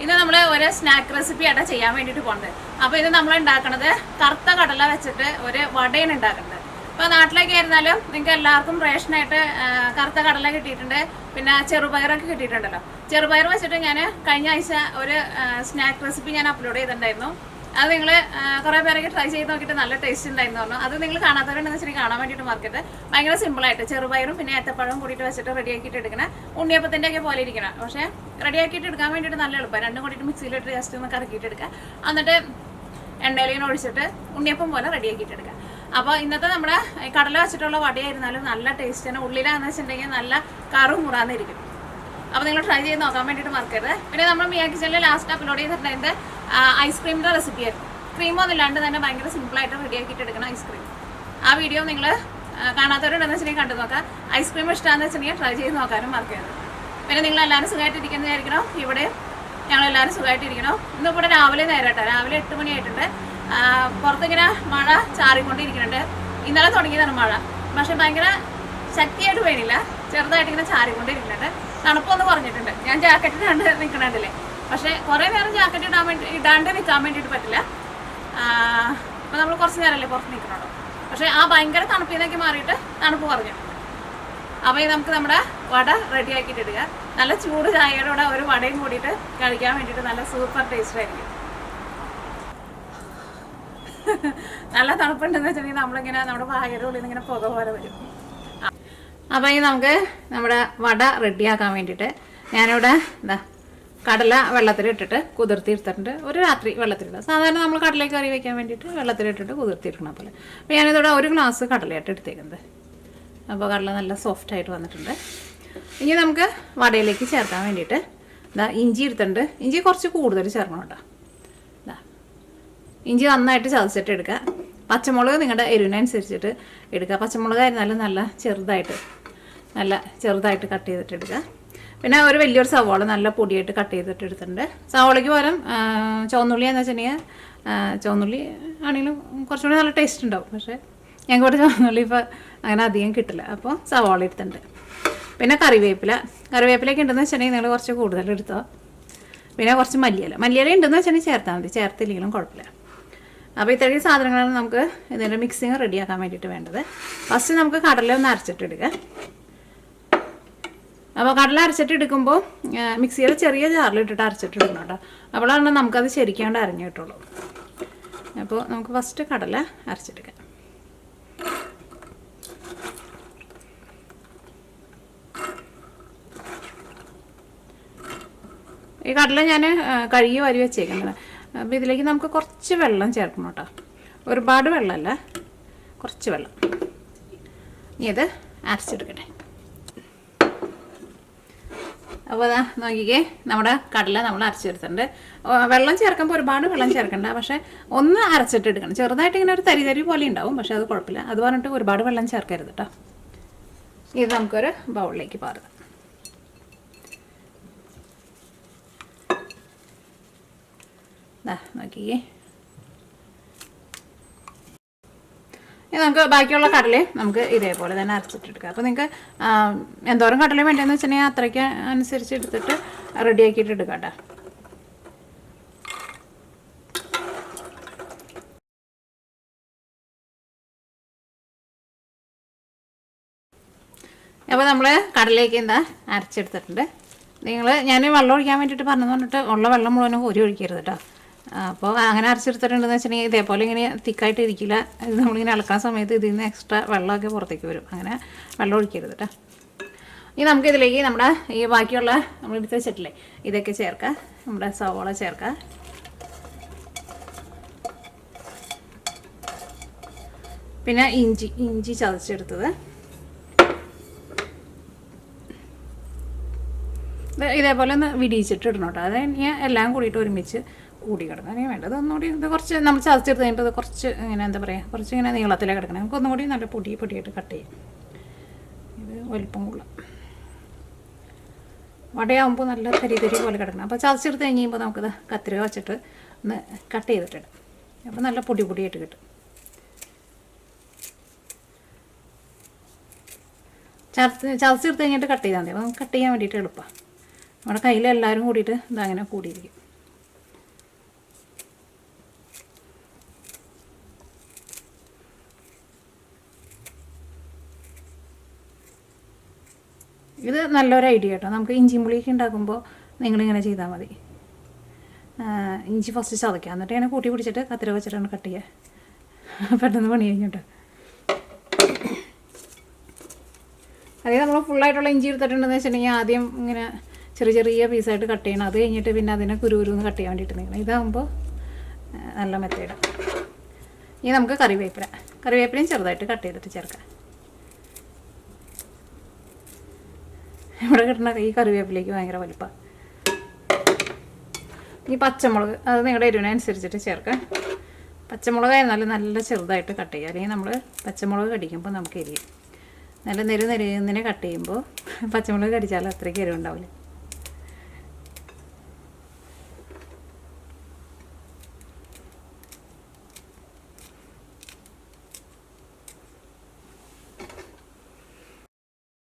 ഇന്ന് നമ്മൾ ഒരു സ്നാക്ക് റെസിപ്പി ആയിട്ടാണ് ചെയ്യാൻ വേണ്ടിയിട്ട് പോകുന്നത്. അപ്പോൾ ഇത് നമ്മൾ ഉണ്ടാക്കുന്നത് കറുത്ത കടല വെച്ചിട്ട് ഒരു വടയാണ് ഉണ്ടാക്കുന്നത്. ഇപ്പോൾ നാട്ടിലേക്ക് ആയിരുന്നാലും നിങ്ങൾക്ക് എല്ലാവർക്കും റേഷനായിട്ട് കറുത്ത കടല കിട്ടിയിട്ടുണ്ട്, പിന്നെ ചെറുപയറൊക്കെ കിട്ടിയിട്ടുണ്ടല്ലോ. ചെറുപയർ വെച്ചിട്ട് ഞാൻ കഴിഞ്ഞ ആഴ്ച ഒരു സ്നാക്ക് റെസിപ്പി ഞാൻ അപ്ലോഡ് ചെയ്തിട്ടുണ്ടായിരുന്നു. അത് നിങ്ങൾ കുറേ പേരൊക്കെ ട്രൈ ചെയ്ത് നോക്കിയിട്ട് നല്ല ടേസ്റ്റ് ഉണ്ടായിരുന്നു പറഞ്ഞു. അത് നിങ്ങൾ കാണാത്തവരുണ്ടെന്ന് വെച്ചിട്ടുണ്ടെങ്കിൽ കാണാൻ വേണ്ടിയിട്ട് മാർക്കറ്റ് ഭയങ്കര സിമ്പിളായിട്ട് ചെറുപയറും പിന്നെ ഏത്തപ്പഴവും കൂടിയിട്ട് വെച്ചിട്ട് റെഡിയാക്കിയിട്ട് എടുക്കണം. ഉണ്ണിയപ്പത്തിൻ്റെ ഒക്കെ പോലെ ഇരിക്കണം, പക്ഷേ റെഡിയാക്കിയിട്ട് എടുക്കാൻ വേണ്ടിയിട്ട് നല്ല എളുപ്പം. രണ്ടും കൂടിയിട്ട് മിക്സിയിലിട്ട് ജസ്റ്റ് ഒന്ന് കറക്കിയിട്ട് എടുക്കുക, എന്നിട്ട് എണ്ണയിലിങ്ങനെ ഒഴിച്ചിട്ട് ഉണ്ണിയപ്പം പോലെ റെഡിയാക്കിയിട്ട് എടുക്കുക. അപ്പോൾ ഇന്നത്തെ നമ്മുടെ കടല വെച്ചിട്ടുള്ള വടയായിരുന്നാലും നല്ല ടേസ്റ്റ് തന്നെ. ഉള്ളിലാന്ന് വെച്ചിട്ടുണ്ടെങ്കിൽ നല്ല കറും മുറാന്നിരിക്കും. അപ്പോൾ നിങ്ങൾ ട്രൈ ചെയ്ത് നോക്കാൻ വേണ്ടിയിട്ട് മറക്കരുത്. പിന്നെ നമ്മൾ മിയ കിച്ചണിൽ ലാസ്റ്റ് അപ്ലോഡ് ചെയ്തിട്ടുണ്ടായിരുന്നത് ഐസ്ക്രീമിൻ്റെ റെസിപ്പി ആയിരുന്നു. ക്രീമൊന്നും ഇല്ലാണ്ട് തന്നെ ഭയങ്കര സിമ്പിളായിട്ട് റെഡിയാക്കിയിട്ട് എടുക്കണം ഐസ്ക്രീം. ആ വീഡിയോ നിങ്ങൾ കാണാത്തവരുണ്ടെന്ന് വെച്ചിട്ടുണ്ടെങ്കിൽ കണ്ടു നോക്കാം. ഐസ്ക്രീം ഇഷ്ടമാണെന്ന് വെച്ചിട്ടുണ്ടെങ്കിൽ ട്രൈ ചെയ്ത് നോക്കാനും മറക്കരുത്. പിന്നെ നിങ്ങളെല്ലാവരും സുഖമായിട്ടിരിക്കുന്നതായിരിക്കണം. ഇവിടെ ഞങ്ങളെല്ലാവരും സുഖമായിട്ടിരിക്കണം. ഇന്നിപ്പോൾ ഇവിടെ രാവിലെ നേരട്ടോ, രാവിലെ 8 മണിയായിട്ടുണ്ട്. പുറത്തിങ്ങനെ മഴ ചാറിക്കൊണ്ടിരിക്കുന്നുണ്ട്. ഇന്നലെ തുടങ്ങിയതാണ് മഴ, പക്ഷെ ഭയങ്കര ശക്തിയായിട്ട് പെയ്യുന്നില്ല, ചെറുതായിട്ട് ഇങ്ങനെ ചാറിക്കൊണ്ടിരിക്കുന്നുണ്ട്. തണുപ്പൊന്ന് കുറഞ്ഞിട്ടുണ്ട്. ഞാൻ ജാക്കറ്റ് ഇടാണ്ട് നിൽക്കണുണ്ടല്ലേ, പക്ഷേ കുറേ നേരം ജാക്കറ്റ് ഇടാണ്ട് നിൽക്കാൻ വേണ്ടിയിട്ട് പറ്റില്ല. അപ്പോൾ നമ്മൾ കുറച്ച് നേരമല്ലേ പുറത്ത് നിൽക്കണുള്ളൂ. പക്ഷേ ആ ഭയങ്കര തണുപ്പിൽ നിന്നൊക്കെ മാറിയിട്ട് തണുപ്പ് കുറഞ്ഞിട്ടുണ്ട്. അപ്പോൾ നമുക്ക് നമ്മുടെ വട റെഡി ആക്കിയിട്ട് ഇടുക. നല്ല ചൂട് ചായയുടെ കൂടെ ഒരു വടയും കൂടിയിട്ട് കഴിക്കാൻ വേണ്ടിയിട്ട് നല്ല സൂപ്പർ ടേസ്റ്റ് ആയിരിക്കും. നല്ല തണുപ്പുണ്ടെന്ന് വെച്ചിട്ടുണ്ടെങ്കിൽ നമ്മളിങ്ങനെ നമ്മുടെ വായയുടെ ഉള്ളിൽ നിന്ന് ഇങ്ങനെ പുക പോലെ വരും. അപ്പോൾ ഇനി നമുക്ക് നമ്മുടെ വട റെഡിയാക്കാൻ വേണ്ടിയിട്ട് ഞാനിവിടെ കടല വെള്ളത്തിലിട്ടിട്ട് കുതിർത്തിയെടുത്തിട്ടുണ്ട്. ഒരു രാത്രി വെള്ളത്തിലിടുക. സാധാരണ നമ്മൾ കടലയ്ക്ക് കറി വയ്ക്കാൻ വേണ്ടിയിട്ട് വെള്ളത്തിലിട്ടിട്ട് കുതിർത്തിയെടുക്കണം പോലെ. അപ്പോൾ ഞാനിതോടെ ഒരു ഗ്ലാസ് കടലയായിട്ട് എടുത്തേക്കുന്നത്. അപ്പോൾ കടല നല്ല സോഫ്റ്റായിട്ട് വന്നിട്ടുണ്ട്. ഇനി നമുക്ക് വടയിലേക്ക് ചേർക്കാൻ വേണ്ടിയിട്ട് ഇഞ്ചി എടുത്തിട്ടുണ്ട്. ഇഞ്ചി കുറച്ച് കൂടുതൽ ചേർക്കണം കേട്ടോ. ഇഞ്ചി നന്നായിട്ട് ചതച്ചിട്ട് എടുക്കുക. പച്ചമുളക് നിങ്ങളുടെ എരിവിനനുസരിച്ചിട്ട് എടുക്കുക. പച്ചമുളക് ആയിരുന്നാലും നല്ല ചെറുതായിട്ട് കട്ട് ചെയ്തിട്ട് എടുക്കുക. പിന്നെ ഒരു വലിയൊരു സവാള നല്ല പൊടിയായിട്ട് കട്ട് ചെയ്തിട്ട് എടുത്തിട്ടുണ്ട്. സവാളയ്ക്ക് പകരം ചുവന്നുള്ളി എന്ന് വെച്ചിട്ടുണ്ടെങ്കിൽ ചുവന്നുള്ളി ആണെങ്കിലും കുറച്ചുകൂടി നല്ല ടേസ്റ്റ് ഉണ്ടാവും. പക്ഷേ ഞങ്ങൾക്ക് ഇവിടെ ചുവന്നുള്ളി ഇപ്പോൾ അങ്ങനെ അധികം കിട്ടില്ല, അപ്പോൾ സവാള എടുത്തിട്ടുണ്ട്. പിന്നെ കറിവേപ്പിലൊക്കെ ഉണ്ടെന്ന് വെച്ചിട്ടുണ്ടെങ്കിൽ നിങ്ങൾ കുറച്ച് കൂടുതൽ എടുത്തോ. പിന്നെ കുറച്ച് മല്ലിയില ഉണ്ടെന്ന് വെച്ചിട്ടുണ്ടെങ്കിൽ ചേർത്താൽ മതി, ചേർത്തില്ലെങ്കിലും കുഴപ്പമില്ല. അപ്പോൾ ഇത്രയും സാധനങ്ങളാണ് നമുക്ക് ഇതിൻ്റെ മിക്സിങ് റെഡിയാക്കാൻ വേണ്ടിയിട്ട് വേണ്ടത്. ഫസ്റ്റ് നമുക്ക് കടല ഒന്ന് അരച്ചിട്ടെടുക്കുക. അപ്പോൾ കടല അരച്ചിട്ടെടുക്കുമ്പോൾ മിക്സിയുടെ ചെറിയ ജാറിലിട്ടിട്ട് അരച്ചിട്ടെടുക്കണം കേട്ടോ. അപ്പോഴാണ് നമുക്കത് ശരിക്കാണ്ട് അരഞ്ഞു കിട്ടുള്ളൂ. അപ്പോൾ നമുക്ക് ഫസ്റ്റ് കടല അരച്ചെടുക്കാം. ഈ കടല ഞാൻ കഴുകി വാരി വെച്ചേക്കുന്നത്. അപ്പോൾ ഇതിലേക്ക് നമുക്ക് കുറച്ച് വെള്ളം ചേർക്കണം കേട്ടോ. ഒരുപാട് വെള്ളമല്ല, കുറച്ച് വെള്ളം. ഇനി ഇത് അരച്ചെടുക്കട്ടെ. അപ്പോൾ അതാ നോക്കിക്കേ, നമ്മുടെ കടല നമ്മൾ അരച്ചെടുത്തിട്ടുണ്ട്. വെള്ളം ചേർക്കുമ്പോൾ ഒരുപാട് വെള്ളം ചേർക്കണ്ട, പക്ഷേ ഒന്ന് അരച്ചിട്ടെടുക്കണം. ചെറുതായിട്ട് ഇങ്ങനെ ഒരു തരി പോലെ ഉണ്ടാവും, പക്ഷേ അത് കുഴപ്പമില്ല. അത് പറഞ്ഞിട്ട് ഒരുപാട് വെള്ളം ചേർക്കരുത് കേട്ടോ. ഇത് നമുക്കൊരു ബൗളിലേക്ക് പാറുക. നോക്കിയേ, ഇനി നമുക്ക് ബാക്കിയുള്ള കടലയും നമുക്ക് ഇതേപോലെ തന്നെ അരച്ചിട്ടെടുക്കാം. അപ്പോൾ നിങ്ങൾക്ക് എന്തോരം കടല വേണ്ടതെന്ന് വെച്ചിട്ടുണ്ടെങ്കിൽ അത്രയ്ക്ക് അനുസരിച്ച് എടുത്തിട്ട് റെഡിയാക്കിയിട്ട് എടുക്കാം കേട്ടോ. അപ്പോൾ നമ്മൾ കടലേക്ക് അരച്ചെടുത്തിട്ടുണ്ട്. ഞാൻ വെള്ളം ഒഴിക്കാൻ വേണ്ടിയിട്ട് പറഞ്ഞെന്ന് പറഞ്ഞിട്ട് ഉള്ള വെള്ളം മുഴുവനും കോരി ഒഴിക്കരുത് കേട്ടോ. അപ്പോൾ അങ്ങനെ അരച്ചെടുത്തിട്ടുണ്ടെന്ന് വെച്ചിട്ടുണ്ടെങ്കിൽ ഇതേപോലെ ഇങ്ങനെ തിക്കായിട്ട് ഇരിക്കില്ല. ഇത് നമ്മളിങ്ങനെ ഇളക്കുന്ന സമയത്ത് ഇതിൽ നിന്ന് എക്സ്ട്രാ വെള്ളമൊക്കെ പുറത്തേക്ക് വരും. അങ്ങനെ വെള്ളം ഒഴിക്കരുത് കേട്ടോ. ഇനി നമുക്കിതിലേക്ക് നമ്മുടെ ഈ ബാക്കിയുള്ള നമ്മളെടുത്ത് വെച്ചിട്ടില്ലേ ഇതൊക്കെ ചേർക്കാം. നമ്മുടെ സവാള ചേർക്കാം. പിന്നെ ഇഞ്ചി ചതച്ചെടുത്തത്, ഇതേപോലെ ഒന്ന് വിടിയിച്ചിട്ട് ഇടണം കേട്ടോ. അത് ഞാൻ എല്ലാം കൂടിയിട്ട് ഒരുമിച്ച് കൂടി കിടക്കണം. അങ്ങനെ വേണ്ടത് ഒന്നുകൂടി ഇത് കുറച്ച് നമ്മൾ ചതച്ചെടുത്ത് കഴിഞ്ഞിട്ട് ഇത് കുറച്ച് ഇങ്ങനെ എന്താ പറയുക, കുറച്ച് ഇങ്ങനെ നീളത്തിലേക്ക് കിടക്കണം. നമുക്ക് ഒന്നുകൂടി നല്ല പൊടിയായിട്ട് കട്ട് ചെയ്യാം. ഇത് വലിപ്പം കൂടുതൽ വടയാകുമ്പോൾ നല്ല തരി പോലെ കിടക്കണം. അപ്പോൾ ചതച്ചെടുത്ത് കഴിഞ്ഞ് കഴിയുമ്പോൾ നമുക്കിത് കത്തിരിക വെച്ചിട്ട് ഒന്ന് കട്ട് ചെയ്തിട്ടിടാം. അപ്പോൾ നല്ല പൊടിയായിട്ട് കിട്ടും. ചതച്ചെടുത്ത് കഴിഞ്ഞിട്ട് കട്ട് ചെയ്താൽ മതി. അപ്പോൾ നമുക്ക് കട്ട് ചെയ്യാൻ വേണ്ടിയിട്ട് എളുപ്പമാണ്. നമ്മുടെ കയ്യിലെല്ലാവരും കൂടിയിട്ട് ഇതങ്ങനെ കൂടിയിരിക്കും. ഇത് നല്ലൊരു ഐഡിയ കേട്ടോ. നമുക്ക് ഇഞ്ചിയും പുളിയൊക്കെ ഉണ്ടാക്കുമ്പോൾ നിങ്ങളിങ്ങനെ ചെയ്താൽ മതി. ഇഞ്ചി ഫസ്റ്റ് ചതയ്ക്കുക, എന്നിട്ട് ഇങ്ങനെ കൂട്ടി പിടിച്ചിട്ട് കത്തിര വെച്ചിട്ടാണ് കട്ട് ചെയ്യുക. പെട്ടെന്ന് പണി കഴിഞ്ഞിട്ട് അതേ നമ്മൾ ഫുള്ളായിട്ടുള്ള ഇഞ്ചി എടുത്തിട്ടുണ്ടെന്ന് വെച്ചിട്ടുണ്ടെങ്കിൽ ആദ്യം ഇങ്ങനെ ചെറിയ ചെറിയ പീസായിട്ട് കട്ട് ചെയ്യണം. അത് കഴിഞ്ഞിട്ട് പിന്നെ അതിനെ കുരുന്ന് കട്ട് ചെയ്യാൻ വേണ്ടിയിട്ട് നിൽക്കണം. ഇതാകുമ്പോൾ നല്ല മെത്തേഡ്. ഇനി നമുക്ക് കറിവേപ്പിലയും ചെറുതായിട്ട് കട്ട് ചെയ്തിട്ട് ചേർക്കാം. ഇവിടെ കിട്ടുന്ന ഈ കറിവേപ്പിലേക്ക് ഭയങ്കര വലുപ്പമാണ്. ഈ പച്ചമുളക് അത് നിങ്ങളുടെ എരിവിനനുസരിച്ചിട്ട് ചേർക്കാം. പച്ചമുളകായിരുന്നാലും നല്ല ചെറുതായിട്ട് കട്ട് ചെയ്യുക, അല്ലെങ്കിൽ നമ്മൾ പച്ചമുളക് കടിക്കുമ്പോൾ നമുക്ക് എരിയും. നല്ല നെരുന്നിനെ കട്ട് ചെയ്യുമ്പോൾ പച്ചമുളക് കടിച്ചാൽ അത്രയ്ക്ക് എരിവുണ്ടാവില്ല.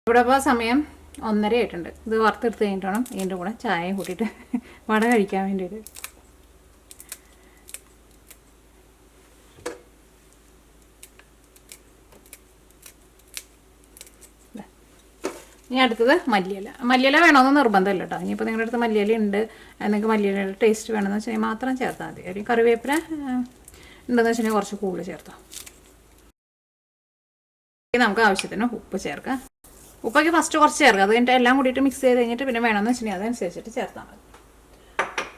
ഇവിടെ ഇപ്പോൾ സമയം 1:30 ആയിട്ടുണ്ട്. ഇത് വറുത്തെടുത്ത് കഴിഞ്ഞിട്ട് വേണം ഇതിൻ്റെ കൂടെ ചായയും കൂട്ടിയിട്ട് വട കഴിക്കാൻ വേണ്ടിയിട്ട്. ഇനി അടുത്തത് മല്ലിയില വേണമെന്ന് നിർബന്ധമില്ല കേട്ടോ. ഇനിയിപ്പോൾ നിങ്ങളുടെ അടുത്ത് മല്ലിയില ഉണ്ട്, നിങ്ങൾക്ക് മല്ലിയിലയുടെ ടേസ്റ്റ് വേണമെന്ന് വെച്ചാൽ മാത്രം ചേർത്താൽ മതി. ഒരു കറിവേപ്പില ഉണ്ടെന്ന് വെച്ചിട്ടുണ്ടെങ്കിൽ കുറച്ച് കൂടുതൽ ചേർത്തോ. നമുക്ക് ആവശ്യത്തിന് ഉപ്പ് ചേർക്കാം. ഉപ്പൊക്കെ ഫസ്റ്റ് കുറച്ച് ചേർക്കുക, അത് കഴിഞ്ഞിട്ട് എല്ലാം കൂടിയിട്ട് മിക്സ് ചെയ്ത് കഴിഞ്ഞിട്ട് പിന്നെ വേണമെന്ന് വെച്ചിട്ടുണ്ടെങ്കിൽ അതനുസരിച്ചിട്ട് ചേർത്താൽ മതി.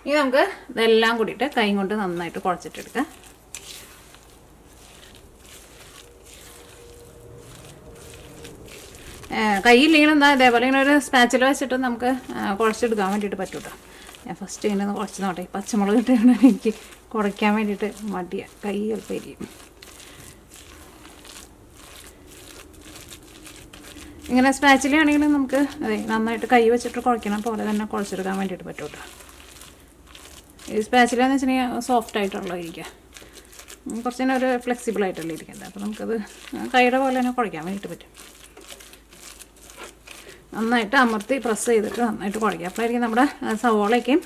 ഇനി നമുക്ക് ഇതെല്ലാം കൂടിയിട്ട് കൈ കൊണ്ട് നന്നായിട്ട് കുഴച്ചിട്ടെടുക്കാം. കൈയില്ലെങ്കിലും എന്താ ഇതേപോലെ ഇങ്ങനെ ഒരു സ്പാച്ചിൽ വെച്ചിട്ട് നമുക്ക് കുഴച്ചെടുക്കാൻ വേണ്ടിയിട്ട് പറ്റും കേട്ടോ. ഞാൻ ഫസ്റ്റ് ഇങ്ങനെ ഒന്ന് കുഴച്ച് നോട്ടെ. പച്ചമുളക് ഇട്ടാണ് എനിക്ക് കുഴയ്ക്കാൻ വേണ്ടിയിട്ട് മടിയാണ്, കൈ ചിലപ്പോൾ ഇരിക്കും. ഇങ്ങനെ സ്പാച്ചിലാണെങ്കിലും നമുക്ക് അതെ നന്നായിട്ട് കൈ വെച്ചിട്ട് കുഴയ്ക്കണം പോലെ തന്നെ കുഴച്ചെടുക്കാൻ വേണ്ടിയിട്ട് പറ്റും കേട്ടോ. ഈ സ്പാച്ചിലാന്ന് വെച്ചിട്ടുണ്ടെങ്കിൽ സോഫ്റ്റ് ആയിട്ടുള്ള ഇരിക്കുക, കുറച്ചിങ്ങനെ ഒരു ഫ്ലെക്സിബിൾ ആയിട്ടുള്ള ഇരിക്കുന്നത്. അപ്പോൾ നമുക്കത് കൈയുടെ പോലെ തന്നെ കുഴയ്ക്കാൻ വേണ്ടിയിട്ട് പറ്റും. നന്നായിട്ട് അമർത്തി പ്രസ് ചെയ്തിട്ട് നന്നായിട്ട് കുഴയ്ക്കുക. അപ്പോഴായിരിക്കും നമ്മുടെ സവോളയ്ക്കും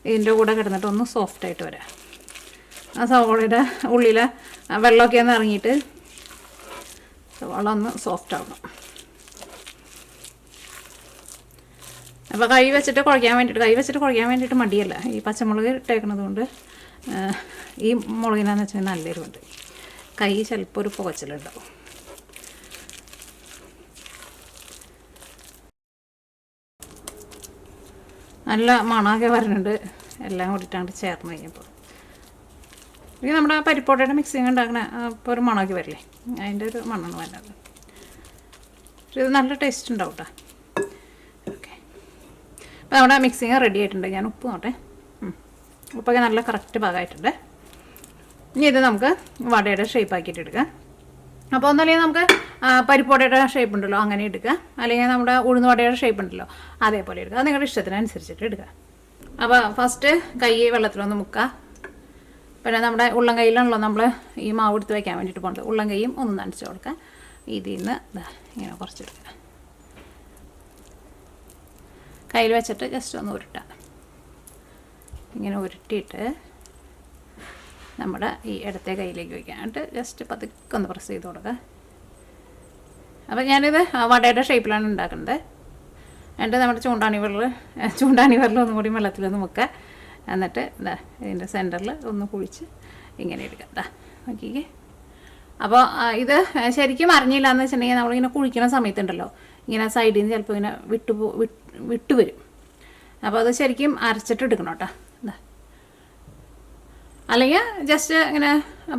ഇതിൻ്റെ കൂടെ കിടന്നിട്ട് ഒന്ന് സോഫ്റ്റായിട്ട് വരാം. ആ സവോളയുടെ ഉള്ളിലെ വെള്ളമൊക്കെ ഒന്ന് ഇറങ്ങിയിട്ട് സവോള ഒന്ന് സോഫ്റ്റ് ആവണം. അപ്പോൾ കൈ വെച്ചിട്ട് കുഴയ്ക്കാൻ വേണ്ടിയിട്ട് മടിയല്ല. ഈ പച്ചമുളക് ഇട്ടേക്കുന്നത് കൊണ്ട് ഈ മുളകിനാന്ന് വെച്ചാൽ നല്ല എരിവുണ്ട്. കൈ ചിലപ്പോൾ ഒരു പുകച്ചിലുണ്ടാവും. നല്ല മണമൊക്കെ വരുന്നുണ്ട് എല്ലാം കൂടിയിട്ടാണ് ചേർന്ന് കഴിഞ്ഞപ്പോൾ. ഇത് നമ്മുടെ പരിപ്പോട്ടയുടെ മിക്സിങ് ഉണ്ടാക്കണ ഇപ്പോൾ ഒരു മണമൊക്കെ വരില്ലേ, അതിൻ്റെ ഒരു മണമാണ് വരുന്നത്. പക്ഷേ ഇത് നല്ല ടേസ്റ്റ് ഉണ്ടാവും കേട്ടോ. ഓക്കെ, അപ്പോൾ നമ്മുടെ മിക്സിങ് റെഡി ആയിട്ടുണ്ട്. ഞാൻ ഉപ്പ് നോട്ടെ. ഉപ്പൊക്കെ നല്ല കറക്റ്റ് ഭാഗമായിട്ടുണ്ട്. ഇനി ഇത് നമുക്ക് വടയുടെ ഷേപ്പ് ആക്കിയിട്ട് എടുക്കാം. അപ്പോൾ ഒന്നല്ലെങ്കിൽ നമുക്ക് പരിപ്പോടയുടെ ഷേപ്പ് ഉണ്ടല്ലോ അങ്ങനെ എടുക്കുക, അല്ലെങ്കിൽ നമ്മുടെ ഉഴുന്ന് വടയുടെ ഷേപ്പ് ഉണ്ടല്ലോ അതേപോലെ എടുക്കുക. അത് നിങ്ങളുടെ ഇഷ്ടത്തിനനുസരിച്ചിട്ട് എടുക്കുക. അപ്പോൾ ഫസ്റ്റ് കൈ വെള്ളത്തിലൊന്ന് മുക്കുക. പിന്നെ നമ്മുടെ ഉള്ളം കൈയിലാണല്ലോ നമ്മൾ ഈ മാവ് എടുത്ത് വയ്ക്കാൻ വേണ്ടിയിട്ട് പോകുന്നത്. ഉള്ളം കൈയും ഒന്ന് നനച്ച് കൊടുക്കുക. ഇതിൽ നിന്ന് ഇങ്ങനെ കുറച്ചെടുക്കുക. കയ്യിൽ വെച്ചിട്ട് ജസ്റ്റ് ഒന്ന് ഉരുട്ടുക. ഇങ്ങനെ ഉരുട്ടിയിട്ട് നമ്മുടെ ഈ ഇടത്തെ കയ്യിലേക്ക് വയ്ക്കാനായിട്ട് ജസ്റ്റ് പതുക്കെ ഒന്ന് പ്രസ് ചെയ്ത് കൊടുക്കുക. അപ്പോൾ ഞാനിത് വടയുടെ ഷേപ്പിലാണ് ഉണ്ടാക്കുന്നത്. എന്നിട്ട് നമ്മുടെ ചൂണ്ടാണി വിരൽ ഒന്നും കൂടി വെള്ളത്തിലൊന്ന് മുക്കുക. എന്നിട്ട് ഇതിൻ്റെ സെൻറ്ററിൽ ഒന്ന് കുഴിച്ച് ഇങ്ങനെ എടുക്കുക. നോക്കിക്കേ. അപ്പോൾ ഇത് ശരിക്കും അറിഞ്ഞില്ല എന്ന് വെച്ചിട്ടുണ്ടെങ്കിൽ നമ്മളിങ്ങനെ കുഴിക്കുന്ന സമയത്തുണ്ടല്ലോ ഇങ്ങനെ സൈഡിൽ നിന്ന് ചിലപ്പോൾ ഇങ്ങനെ വിട്ടു വരും. അപ്പോൾ അത് ശരിക്കും അരച്ചിട്ട് എടുക്കണം കേട്ടോ. അല്ലെങ്കിൽ ജസ്റ്റ് ഇങ്ങനെ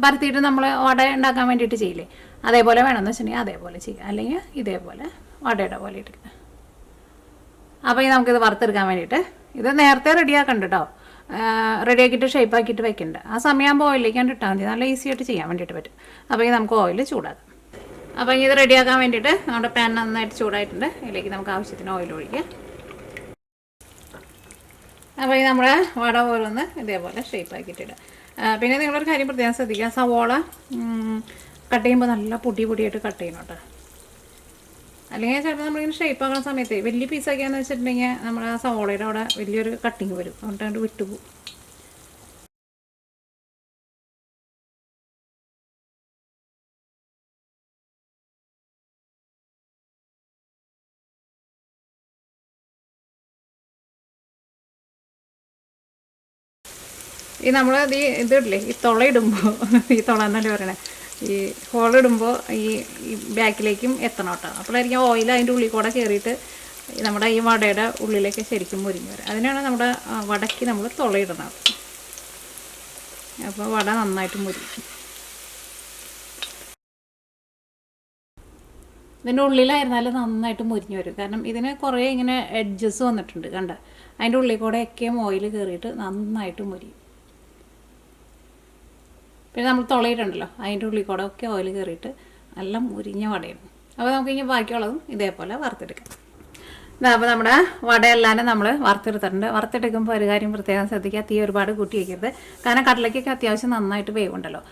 പരത്തിയിട്ട് നമ്മൾ വട ഉണ്ടാക്കാൻ വേണ്ടിയിട്ട് ചെയ്യില്ലേ, അതേപോലെ വേണമെന്ന് വെച്ചിട്ടുണ്ടെങ്കിൽ അതേപോലെ ചെയ്യുക. അല്ലെങ്കിൽ ഇതേപോലെ വടയുടെ പോലെ എടുക്കുക. അപ്പോൾ ഈ നമുക്കിത് വറുത്തെടുക്കാൻ വേണ്ടിയിട്ട് ഇത് നേരത്തെ റെഡിയാക്കണ്ട കേട്ടോ. റെഡിയാക്കിയിട്ട് ഷേപ്പാക്കിയിട്ട് വെക്കണ്ട. ആ സമയമാകുമ്പോൾ ഓയിലേക്കാണ്ട് ഇട്ടാൽ മതി. നല്ല ഈസി ആയിട്ട് ചെയ്യാൻ വേണ്ടിയിട്ട് പറ്റും. അപ്പോൾ ഈ നമുക്ക് ഓയിൽ ചൂടാക്കാം. അപ്പോൾ ഇത് റെഡിയാക്കാൻ വേണ്ടിയിട്ട് നമ്മുടെ പാൻ നന്നായിട്ട് ചൂടായിട്ടുണ്ട്. ഇതിലേക്ക് നമുക്ക് ആവശ്യത്തിന് ഓയിൽ ഒഴിക്കുക. അപ്പോൾ ഈ നമ്മുടെ വട ഓരോന്ന് ഇതേപോലെ ഷേപ്പാക്കിയിട്ടിടുക. പിന്നെ നിങ്ങളൊരു കാര്യം പ്രത്യേകം ശ്രദ്ധിക്കുക, സവോള കട്ട് ചെയ്യുമ്പോൾ നല്ല പൊടിയായിട്ട് കട്ട് ചെയ്യണം കേട്ടോ. അല്ലെങ്കിൽ ചിലപ്പോൾ നമ്മളിങ്ങനെ ഷേപ്പ് ആക്കുന്ന സമയത്ത് വലിയ പീസാക്കിയാന്ന് വെച്ചിട്ടുണ്ടെങ്കിൽ നമ്മുടെ സവോളയുടെ അവിടെ വലിയൊരു കട്ടിങ് വരും, അതുകൊണ്ട് വിട്ടുപോകും. ഈ നമ്മൾ ഇതില്ലേ ഈ തുളയിടുമ്പോൾ ഈ തുള എന്നല്ലേ പറയണേ, ഈ ഹോളിടുമ്പോൾ ഈ ബാക്കിലേക്കും എത്തണം കേട്ടോ. അപ്പോഴായിരിക്കും ഓയിൽ അതിൻ്റെ ഉള്ളിൽ കൂടെ കയറിയിട്ട് നമ്മുടെ ഈ വടയുടെ ഉള്ളിലേക്ക് ശരിക്കും മുരിഞ്ഞ് വരും. അതിനാണ് നമ്മുടെ വടയ്ക്ക് നമ്മൾ തുളയിടണം. അപ്പോൾ വട നന്നായിട്ട് മുരിക്കും. ഇതിൻ്റെ ഉള്ളിലായിരുന്നാലും നന്നായിട്ട് മുരിഞ്ഞ് വരും. കാരണം ഇതിന് കുറേ ഇങ്ങനെ എഡ്ജസ് വന്നിട്ടുണ്ട് കണ്ട, അതിൻ്റെ ഉള്ളിൽ കൂടെ ഒക്കെ ഓയിൽ കയറിയിട്ട് നന്നായിട്ട് മുരിയും. പിന്നെ നമ്മൾ തുളയിട്ടുണ്ടല്ലോ, അതിൻ്റെ ഉള്ളിൽ കൂടെ ഒക്കെ ഓയിൽ കയറിയിട്ട് നല്ല മുരിഞ്ഞ വടയാണ്. അപ്പോൾ നമുക്ക് ഇനി ബാക്കിയുള്ളതും ഇതേപോലെ വറുത്തെടുക്കാം. അപ്പോൾ നമ്മുടെ വടയെല്ലാം നമ്മൾ വറുത്തെടുത്തിട്ടുണ്ട്. വറുത്തെടുക്കുമ്പോൾ ഒരു കാര്യം പ്രത്യേകം ശ്രദ്ധിക്കുക, തീ ഒരുപാട് കൂട്ടി വയ്ക്കരുത്. കാരണം കടലയ്ക്കൊക്കെ അത്യാവശ്യം നന്നായിട്ട് വേവുണ്ടല്ലോ.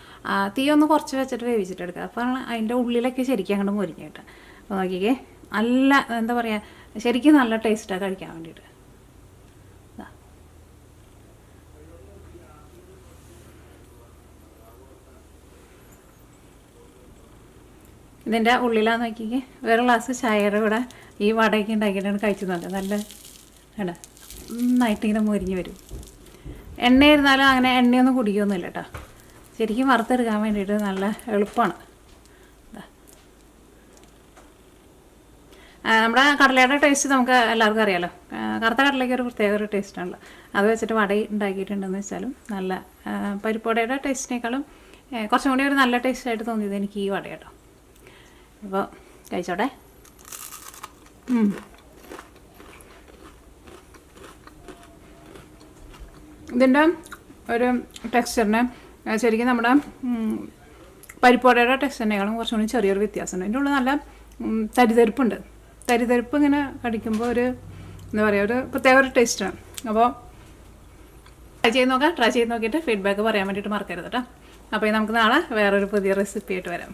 തീ ഒന്ന് കുറച്ച് വെച്ചിട്ട് വേവിച്ചിട്ടെടുക്കുക. അപ്പോൾ അതിൻ്റെ ഉള്ളിലൊക്കെ ശരിക്കും അങ്ങോട്ട് മുരിഞ്ഞിട്ട്. അപ്പോൾ നോക്കിക്കേ, നല്ല എന്താ പറയുക, ശരിക്കും നല്ല ടേസ്റ്റാണ് കഴിക്കാൻ വേണ്ടിയിട്ട്. ഇതിൻ്റെ ഉള്ളിലാന്ന് നോക്കിക്കേ, വേറെ ഗ്ലാസ് ചായയുടെ കൂടെ ഈ വടയൊക്കെ ഉണ്ടാക്കിയിട്ടാണ് കഴിച്ചുന്നുണ്ട്. നല്ല കേട്ടോ, നന്നായിട്ട് ഇങ്ങനെ മുരിഞ്ഞ് വരും. എണ്ണയിരുന്നാലും അങ്ങനെ എണ്ണയൊന്നും കുടിക്കൊന്നുമില്ല കേട്ടോ. ശരിക്കും വറുത്തെടുക്കാൻ വേണ്ടിയിട്ട് നല്ല എളുപ്പമാണ്. നമ്മുടെ കടലയുടെ ടേസ്റ്റ് നമുക്ക് എല്ലാവർക്കും അറിയാമല്ലോ. കറുത്ത കടലയ്ക്ക് ഒരു പ്രത്യേക ഒരു ടേസ്റ്റാണല്ലോ. അത് വെച്ചിട്ട് വട ഉണ്ടാക്കിയിട്ടുണ്ടെന്ന് വെച്ചാലും നല്ല പരിപ്പുവടയുടെ ടേസ്റ്റിനേക്കാളും കുറച്ചും കൂടി ഒരു നല്ല ടേസ്റ്റായിട്ട് തോന്നിയത് എനിക്ക് ഈ വട കേട്ടോ. അപ്പോൾ കഴിച്ചോട്ടെ. ഇതിൻ്റെ ഒരു ടെക്സ്ചറിന് ശരിക്കും നമ്മുടെ പരിപ്പുവടയുടെ ടെക്സ്ചറിനേക്കാളും കുറച്ചും കൂടി ചെറിയൊരു വ്യത്യാസമുണ്ട്. അതിൻ്റെ ഉള്ളിൽ നല്ല തരിതരിപ്പുണ്ട്. തരിതരിപ്പ് ഇങ്ങനെ കടിക്കുമ്പോൾ ഒരു എന്താ പറയുക, ഒരു പ്രത്യേക ഒരു ടേസ്റ്റാണ്. അപ്പോൾ ട്രൈ ചെയ്ത് നോക്കാം. ട്രൈ ചെയ്ത് നോക്കിയിട്ട് ഫീഡ്ബാക്ക് പറയാൻ വേണ്ടിയിട്ട് മറക്കരുത് കേട്ടോ. അപ്പോൾ നമുക്ക് നാളെ വേറൊരു പുതിയ റെസിപ്പി ആയിട്ട് വരാം.